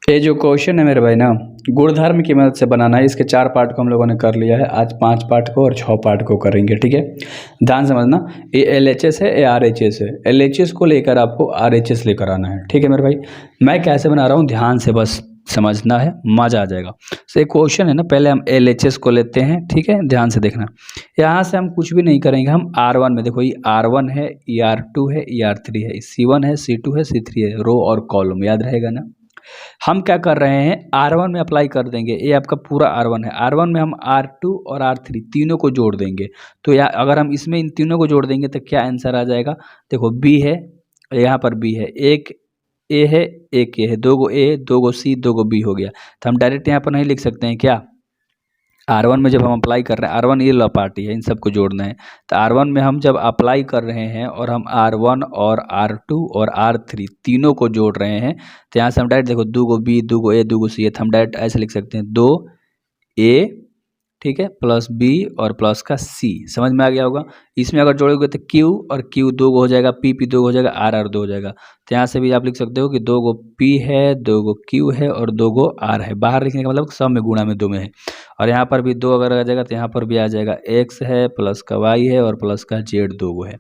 ये जो क्वेश्चन है मेरे भाई ना, गुणधर्म की मदद से बनाना है। इसके 4 पार्ट को हम लोगों ने कर लिया है। आज 5 पार्ट को और 6 पार्ट को करेंगे, ठीक है। ध्यान समझना, ये LHS है, ये RHS है। LHS को लेकर आपको RHS लेकर आना है, ठीक है मेरे भाई। मैं कैसे बना रहा हूँ ध्यान से बस समझना है, मजा आ जाएगा। तो एक क्वेश्चन है ना, पहले हम LHS को लेते हैं, ठीक है। ध्यान से देखना, यहाँ से हम कुछ भी नहीं करेंगे। हम R1 में देखो, ये R1 है, ये R2 है, ये R3 है, C1 है, C2 है, C3 है, रो और कॉलम याद रहेगा ना। हम क्या कर रहे हैं, R1 में अप्लाई कर देंगे। ये आपका पूरा R1 है। R1 में हम R2 और R3 तीनों को जोड़ देंगे। तो या अगर हम इसमें इन तीनों को जोड़ देंगे तो क्या आंसर आ जाएगा। देखो B है, यहाँ पर B है, एक A है, एक A है, 2 गो A, 2 go C, 2 go B हो गया। तो हम डायरेक्ट यहाँ पर नहीं लिख सकते हैं क्या। R1 में जब हम अप्लाई कर रहे हैं, R1 ये ला पार्टी है, इन सबको जोड़ना है। तो R1 में हम जब अप्लाई कर रहे हैं और हम R1 और R2 और R3 तीनों को जोड़ रहे हैं, तो यहाँ से हम डायरेक्ट देखो 2 गो B, 2 go A, 2 go C है, तो हम डायरेक्ट ऐसे लिख सकते हैं 2A, ठीक है, प्लस B और प्लस का C। समझ में आ गया होगा। इसमें अगर जोड़ोगे तो Q और Q 2 गो हो जाएगा, P 2 गो हो जाएगा, R 2 हो जाएगा। तो यहाँ से भी आप लिख सकते हो कि 2 गो P है, 2 गो Q है और 2 गो R है। बाहर लिखने का मतलब सब में गुणा में 2 में है। और यहाँ पर भी 2 अगर आ जाएगा तो यहाँ पर भी आ जाएगा X है, प्लस का Y है और प्लस का Z 2 गो है।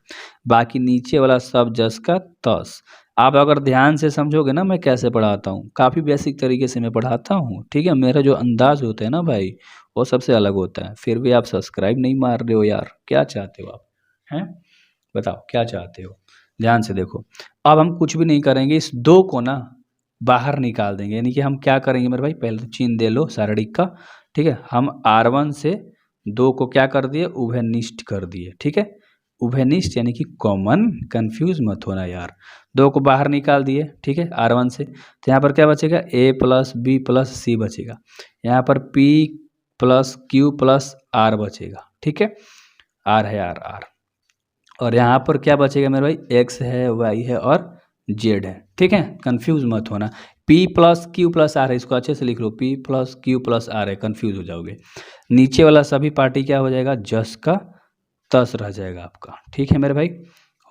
बाकी नीचे वाला सब जस का तस। आप अगर ध्यान से समझोगे ना मैं कैसे पढ़ाता हूँ, काफ़ी बेसिक तरीके से मैं पढ़ाता हूँ, ठीक है। मेरा जो अंदाज होता है ना भाई, वो सबसे अलग होता है। फिर भी आप सब्सक्राइब नहीं मार रहे हो यार, क्या चाहते हो आप, हैं बताओ क्या चाहते हो। ध्यान से देखो, अब हम कुछ भी नहीं करेंगे, इस 2 को ना बाहर निकाल देंगे। यानी कि हम क्या करेंगे मेरे भाई, पहले तो चिन्ह दे लो सारणिक का, ठीक है। हम R1 से 2 को क्या कर दिए, उभयनिष्ठ कर दिए, ठीक है। उभयनिष्ठ यानी कि कॉमन, कंफ्यूज मत होना यार। 2 को बाहर निकाल दिए, ठीक है, R1 से। तो यहाँ पर क्या बचेगा, A plus B plus C बचेगा। यहाँ पर P plus Q plus R बचेगा, ठीक है। R है, R। और यहाँ पर क्या बचेगा मेरे भाई, X है, Y है और Z है, ठीक है। कंफ्यूज मत होना। P plus Q plus R है, इसको अच्छे से लिख लो, P plus Q plus R है, कंफ्यूज हो जाओगे। नीचे वाला सभी पार्टी क्या हो जाएगा, जस का तस रह जाएगा आपका, ठीक है मेरे भाई।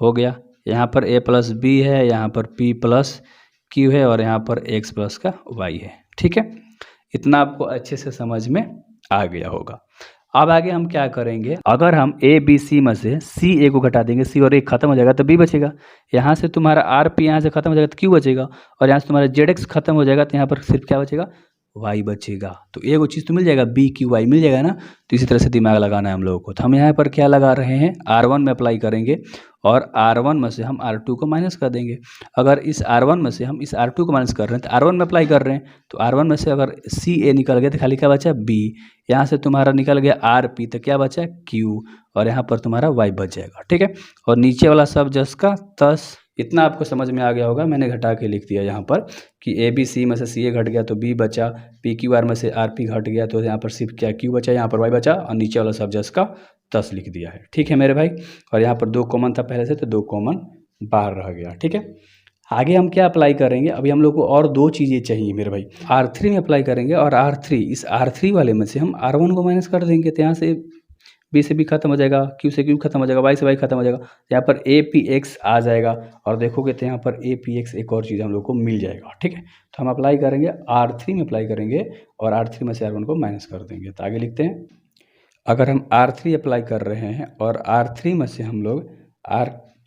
हो गया। यहाँ पर A प्लस B है, यहाँ पर P प्लस Q है और यहाँ पर X प्लस का Y है, ठीक है। इतना आपको अच्छे से समझ में आ गया होगा। अब आगे हम क्या करेंगे, अगर हम A B C में से C A को घटा देंगे, C और A खत्म हो जाएगा तो B बचेगा। यहाँ से तुम्हारा R P यहाँ से खत्म हो जाएगा तो Q बचेगा। और यहाँ से तुम्हारा Z X खत्म हो जाएगा तो यहाँ पर सिर्फ क्या बचेगा, Y बचेगा। तो एक वो चीज़ तो मिल जाएगा, B Q Y मिल जाएगा ना। तो इसी तरह से दिमाग लगाना है हम लोगों को। तो हम यहाँ पर क्या लगा रहे हैं, R1 में अप्लाई करेंगे और R1 में से हम R2 को माइनस कर देंगे। अगर इस R1 में से हम इस R2 को माइनस कर रहे हैं तो R1 में अप्लाई कर रहे हैं, तो R1 में से अगर CA निकल गया तो खाली क्या बचा, B। यहाँ से तुम्हारा निकल गया RP तो क्या बचा, Q। और यहाँ पर तुम्हारा Y बच जाएगा, ठीक है। और नीचे वाला सब जस का तस। इतना आपको समझ में आ गया होगा। मैंने घटा के लिख दिया यहाँ पर कि ABC में से CA घट गया तो B बचा, PQR में से RP घट गया तो यहाँ पर सिर्फ क्या Q बचा, यहाँ पर Y बचा और नीचे वाला सब जस का तस लिख दिया है, ठीक है मेरे भाई। और यहाँ पर 2 कॉमन था पहले से तो 2 कॉमन बाहर रह गया, ठीक है। आगे हम क्या अप्लाई करेंगे, अभी हम लोग को और 2 चीज़ें चाहिए मेरे भाई। R3 में अप्लाई करेंगे और R3, इस R3 वाले में से हम R1 को माइनस कर देंगे तो यहाँ से B से B खत्म हो जाएगा, Q से Q खत्म हो जाएगा, Y से Y खत्म हो जाएगा। यहाँ पर APX आ जाएगा और देखोगे तो यहाँ पर APX एक और चीज़ हम लोग को मिल जाएगा, ठीक है। तो हम अप्लाई करेंगे, R3 में अप्लाई करेंगे और R3 में से R1 को माइनस कर देंगे। तो आगे लिखते हैं, अगर हम R3 अप्लाई कर रहे हैं और R3 में से हम लोग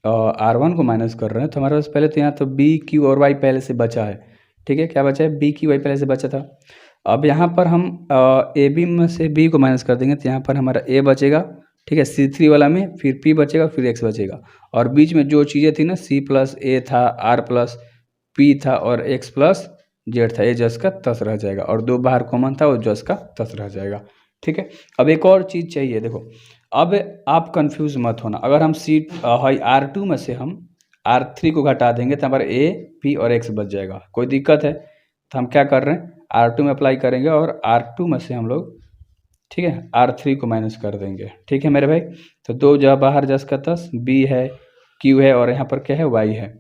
R1 को माइनस कर रहे हैं तो हमारे पास पहले तो यहाँ तो B Q और Y पहले से बचा है, ठीक है। क्या बचा है, B Q Y पहले से बचा था। अब यहाँ पर हम AB में से B को माइनस कर देंगे तो यहाँ पर हमारा A बचेगा, ठीक है, C3 वाला में, फिर P बचेगा, फिर X बचेगा। और बीच में जो चीज़ें थी ना, C प्लस A था, R प्लस P था और X प्लस Z था, ये जस का तस रह जाएगा। और 2 बाहर कॉमन था, वो जस का तस रह जाएगा, ठीक है। अब एक और चीज़ चाहिए, देखो अब आप कंफ्यूज मत होना। अगर हम R2 में से हम R3 को घटा देंगे तो हमारा A P और X बच जाएगा। कोई दिक्कत है तो हम क्या कर रहे हैं, R2 में अप्लाई करेंगे और R2 में से हम लोग, ठीक है, R3 को माइनस कर देंगे, ठीक है मेरे भाई। तो 2 जगह बाहर जस का तस, B है, Q है और यहाँ पर क्या है, Y है।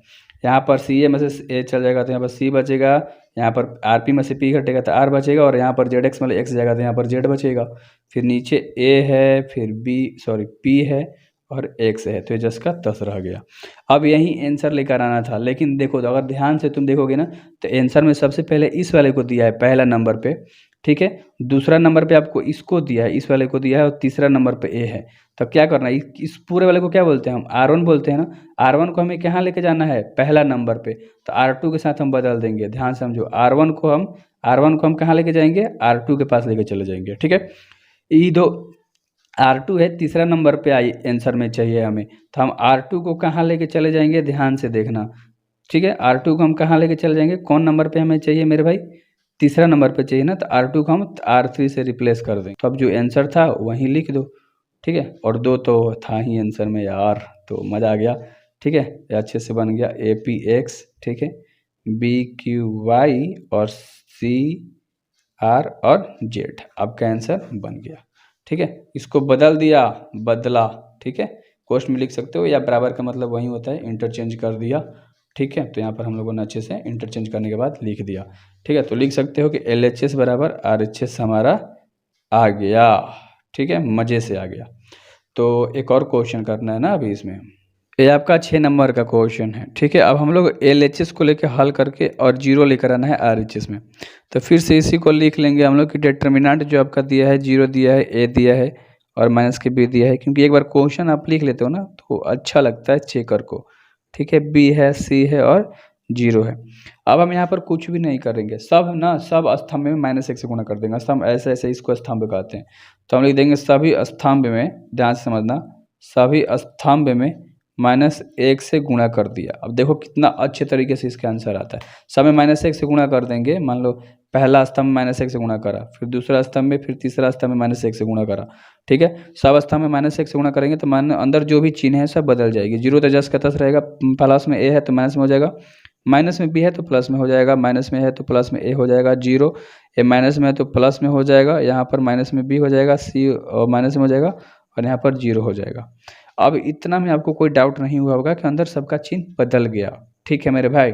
यहाँ पर CA में से A चल जाएगा तो यहाँ पर C बचेगा, यहाँ पर RP में से P घटेगा तो R बचेगा और यहाँ पर ZX में X जाएगा तो यहाँ पर Z बचेगा। फिर नीचे A है, फिर P है और 1 से है, तो ये 10 का 10 रह गया। अब यही आंसर लेकर आना था, लेकिन देखो तो अगर ध्यान से तुम देखोगे ना तो आंसर में सबसे पहले इस वाले को दिया है पहला नंबर पे, ठीक है। दूसरा नंबर पे आपको इसको दिया है, इस वाले को दिया है, और तीसरा नंबर पे ए है। तो क्या करना है, इस पूरे वाले को क्या बोलते हैं हम, R1 बोलते हैं ना। R1 को हमें कहाँ लेके जाना है, पहला नंबर पे, तो R2 के साथ हम बदल देंगे। ध्यान से समझो, R1 को हम कहाँ लेके जाएंगे, R2 के पास लेके चले जाएंगे, ठीक है। ई दो R2 है, तीसरा नंबर पे आई आंसर में चाहिए हमें, तो हम R2 को कहाँ लेके चले जाएंगे, ध्यान से देखना, ठीक है। R2 को हम कहाँ लेके चले जाएंगे, कौन नंबर पे हमें चाहिए मेरे भाई, तीसरा नंबर पे चाहिए ना, तो R2 को हम R3 से रिप्लेस कर देंगे। तो अब जो आंसर था वहीं लिख दो, ठीक है। और 2 तो था ही आंसर में यार, तो मज़ा आ गया, ठीक है। ये अच्छे से बन गया APX, ठीक है, BQY और CR और Z, आपका आंसर बन गया, ठीक है। इसको बदल दिया, बदला, ठीक है, कोष्ठ में लिख सकते हो, या बराबर का मतलब वही होता है, इंटरचेंज कर दिया, ठीक है। तो यहाँ पर हम लोगों ने अच्छे से इंटरचेंज करने के बाद लिख दिया, ठीक है। तो लिख सकते हो कि LHS बराबर RHS हमारा आ गया, ठीक है, मज़े से आ गया। तो एक और क्वेश्चन करना है ना अभी इसमें, ये आपका 6 नंबर का क्वेश्चन है, ठीक है। अब हम लोग LHS को लेकर हल करके और 0 लेकर आना है RHS में। तो फिर से इसी को लिख लेंगे हम लोग कि डिटर्मिनेंट जो आपका दिया है 0 दिया है, A दिया है और माइनस के B दिया है, क्योंकि एक बार क्वेश्चन आप लिख लेते हो ना तो अच्छा लगता है चेकर को, ठीक है। B है, C है और 0 है। अब हम यहाँ पर कुछ भी नहीं करेंगे, सब स्तंभ में -1 से गुणा कर देंगे। स्तंभ ऐसे ऐसे इसको स्तंभ कहते हैं, तो हम लिख देंगे सभी स्तंभ में, ध्यान से समझना, सभी स्तंभ में -1 से गुणा कर दिया। अब देखो कितना अच्छे तरीके से इसका आंसर आता है। सब में -1 से गुणा कर देंगे, मान लो पहला स्तंभ -1 से गुणा करा, फिर दूसरा स्तंभ में, फिर तीसरा स्तंभ में -1 से गुणा करा, ठीक है। सब स्तंभ में -1 से गुणा करेंगे तो मान अंदर जो भी चिन्ह है सब बदल जाएगी। 0 तो 10 का 10 रहेगा, प्लस में A है तो माइनस में हो जाएगा, माइनस में B है तो प्लस में हो जाएगा, माइनस में है तो प्लस में A हो जाएगा, 0 ये माइनस में है तो प्लस में हो जाएगा, यहाँ पर माइनस में B हो जाएगा, C और माइनस में हो जाएगा और यहाँ पर 0 हो जाएगा। अब इतना में आपको कोई डाउट नहीं हुआ होगा कि अंदर सबका चिन्ह बदल गया, ठीक है मेरे भाई।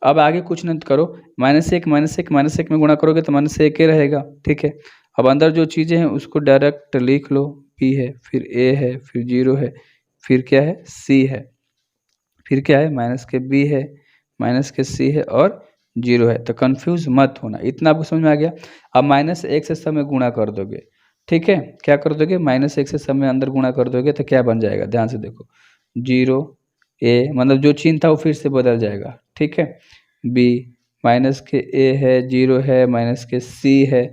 अब आगे कुछ नहीं करो, -1 में गुणा करोगे तो -1 ही रहेगा, ठीक है। अब अंदर जो चीज़ें हैं उसको डायरेक्ट लिख लो, B है, फिर A है, फिर 0 है, फिर क्या है, C है, फिर क्या है, माइनस के B है, माइनस के C है और 0 है। तो कन्फ्यूज़ मत होना, इतना आपको समझ में आ गया। अब -1 से सब में गुणा कर दोगे, ठीक है। क्या कर दोगे, -1 से सब में अंदर गुणा कर दोगे तो क्या बन जाएगा, ध्यान से देखो, 0 A, मतलब जो चिन्ह था वो फिर से बदल जाएगा, ठीक है। B, माइनस के A है, 0 है, माइनस के C है,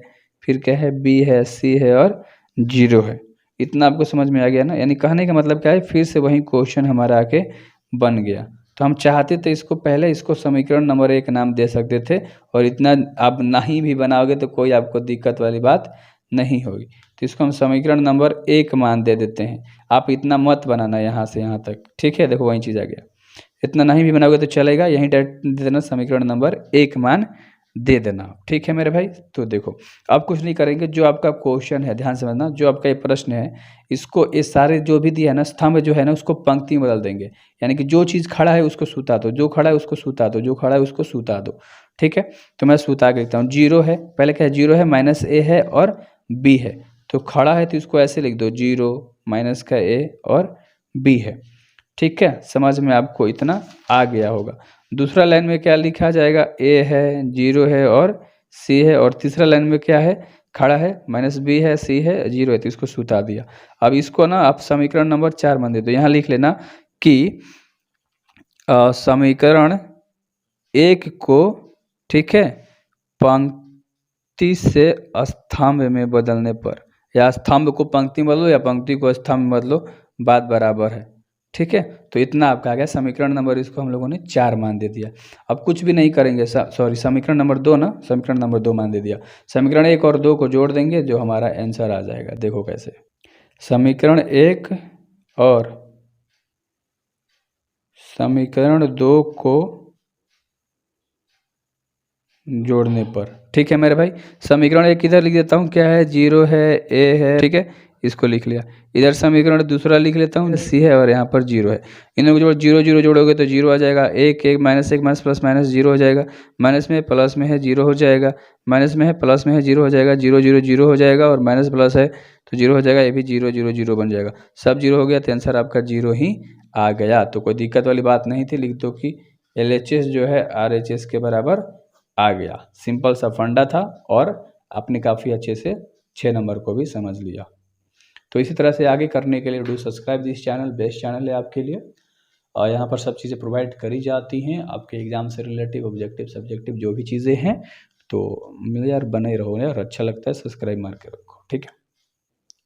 फिर क्या है, B है, C है और 0 है। इतना आपको समझ में आ गया ना, यानी कहने का मतलब क्या है, फिर से वही क्वेश्चन हमारा आके बन गया। तो हम चाहते थे इसको पहले इसको समीकरण नंबर 1 नाम दे सकते थे, और इतना आप नहीं भी बनाओगे तो कोई आपको दिक्कत वाली बात नहीं होगी। तो इसको हम समीकरण नंबर 1 मान दे देते हैं। आप इतना मत बनाना यहाँ से यहाँ तक, ठीक है। देखो वही चीज़ आ गया, इतना नहीं भी बनाओगे तो चलेगा, यहीं डायरेक्ट दे देना, समीकरण नंबर 1 मान दे देना, ठीक है मेरे भाई। तो देखो अब कुछ नहीं करेंगे, जो आपका क्वेश्चन है ध्यान से समझना, जो आपका ये प्रश्न है इसको ये सारे जो भी दिया है ना स्तंभ जो है ना उसको पंक्ति में बदल देंगे, यानी कि जो चीज़ खड़ा है उसको सुता दो, जो खड़ा है उसको सुता दो, जो खड़ा है उसको सुता दो, ठीक है। तो मैं सुता के लिखता हूँ, 0 है, पहले क्या है, 0 है, -A है और B है, तो खड़ा है तो इसको ऐसे लिख दो, 0 माइनस का A और B है, ठीक है। समझ में आपको इतना आ गया होगा। दूसरा लाइन में क्या लिखा जाएगा, A है, 0 है और C है, और तीसरा लाइन में क्या है, खड़ा है, -B है, C है, 0 है, तो इसको सुता दिया। अब इसको ना आप समीकरण नंबर 4 मान दे दो। यहाँ लिख लेना कि समीकरण 1 को, ठीक है, पंक्ति से स्तंभ में बदलने पर, या स्तंभ को पंक्ति में बदलो या पंक्ति को स्तंभ में बदलो, बात बराबर है, ठीक है। तो इतना आपका आ गया समीकरण नंबर, इसको हम लोगों ने 4 मान दे दिया। अब कुछ भी नहीं करेंगे, सॉरी समीकरण नंबर 2 ना, समीकरण नंबर 2 मान दे दिया। समीकरण 1 और 2 को जोड़ देंगे, जो हमारा आंसर आ जाएगा। देखो कैसे, समीकरण 1 और समीकरण 2 को जोड़ने पर, ठीक है मेरे भाई। समीकरण 1 इधर लिख देता हूँ, क्या है, 0 है, A है, ठीक है, इसको लिख लिया। इधर समीकरण दूसरा लिख लेता हूँ, C है और यहाँ पर 0 है। इन लोगों को 0 0 जोड़ोगे तो 0 आ जाएगा, 1 1 -1 माइनस प्लस माइनस 0 हो जाएगा, माइनस में प्लस में है 0 हो जाएगा, माइनस में है प्लस में है 0 हो जाएगा, 0 0 0 हो जाएगा और माइनस प्लस है तो जीरो हो जाएगा, ये भी जीरो जीरो जीरो बन जाएगा, सब जीरो हो गया तो आंसर आपका जीरो ही आ गया। तो कोई दिक्कत वाली बात नहीं थी, लिख दो कि LHS जो है RHS के बराबर आ गया। सिंपल सा फंडा था और आपने काफ़ी अच्छे से 6 नंबर को भी समझ लिया। तो इसी तरह से आगे करने के लिए do subscribe this channel, best channel है आपके लिए। और यहाँ पर सब चीज़ें प्रोवाइड करी जाती हैं आपके एग्ज़ाम से रिलेटिव, ऑब्जेक्टिव, सब्जेक्टिव जो भी चीज़ें हैं। तो मेरे यार बने रहो यार, अच्छा लगता है, सब्सक्राइब मार के रखो, ठीक है।